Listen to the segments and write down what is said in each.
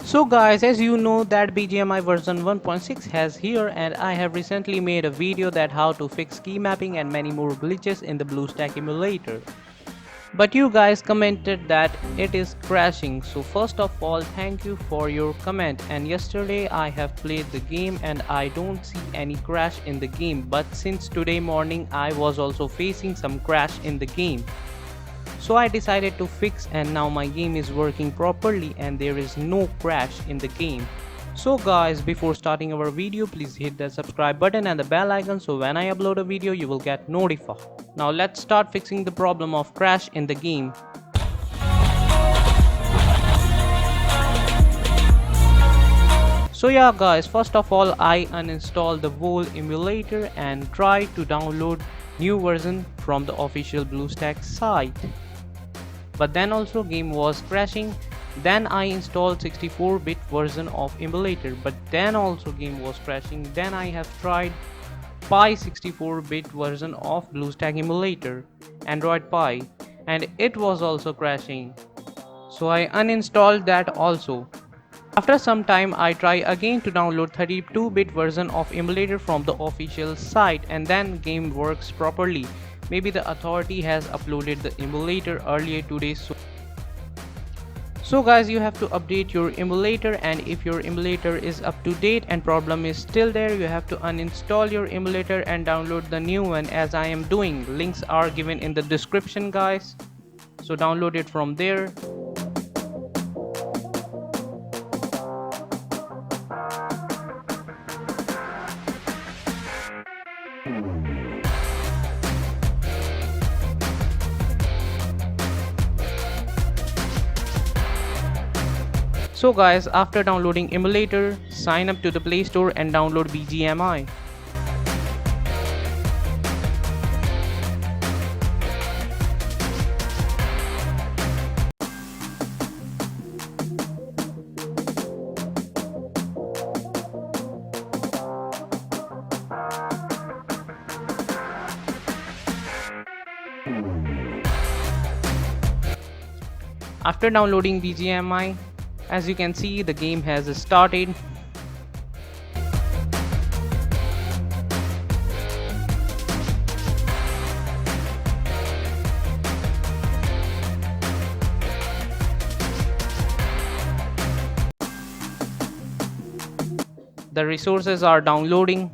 So guys, as you know that BGMI version 1.6 has here, and I have recently made a video that how to fix key mapping and many more glitches in the Bluestacks emulator. But you guys commented that it is crashing, so first of all thank you for your comment. And yesterday I have played the game and I don't see any crash in the game, but since today morning I was also facing some crash in the game. So I decided to fix, and now my game is working properly and there is no crash in the game. So guys, before starting our video, please hit the subscribe button and the bell icon so when I upload a video you will get notified. Now let's start fixing the problem of crash in the game. So yeah guys, first of all I uninstalled the whole emulator and tried to download new version from the official Bluestacks site. But then also game was crashing. Then I installed 64-bit version of emulator, but then also game was crashing. Then I have tried Pi 64-bit version of Bluestacks emulator, Android Pi, and it was also crashing. So I uninstalled that also. After some time I try again to download 32-bit version of emulator from the official site, and then game works properly. Maybe the authority has uploaded the emulator earlier today. So guys, you have to update your emulator, and if your emulator is up to date and problem is still there, you have to uninstall your emulator and download the new one as I am doing. Links are given in the description guys, so download it from there. So guys, after downloading emulator, sign up to the Play Store and download BGMI. After downloading BGMI, as you can see, the game has started. The resources are downloading.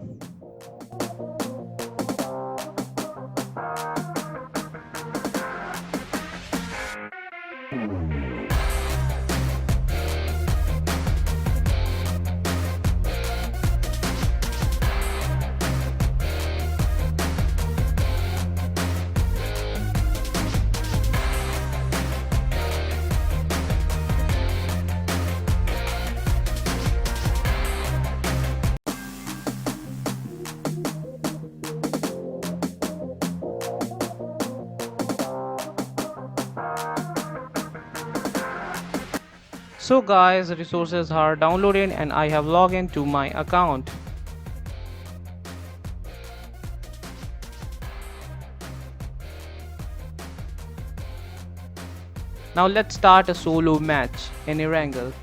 So guys, resources are downloaded and I have logged into my account. Now let's start a solo match in Erangel.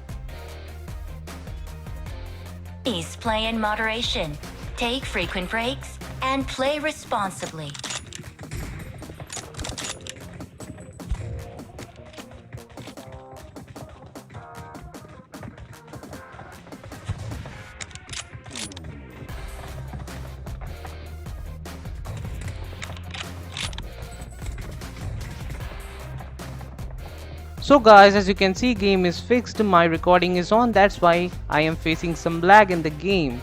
Please play in moderation, take frequent breaks, and play responsibly. So guys, as you can see, game is fixed, my recording is on, that's why I am facing some lag in the game.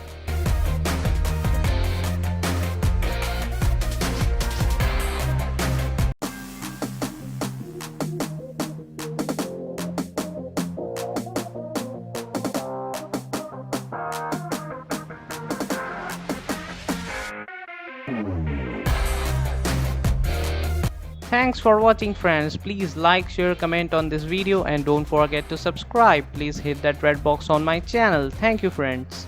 Thanks for watching friends. Please like, share, comment on this video and don't forget to subscribe. Please hit that red box on my channel. Thank you friends.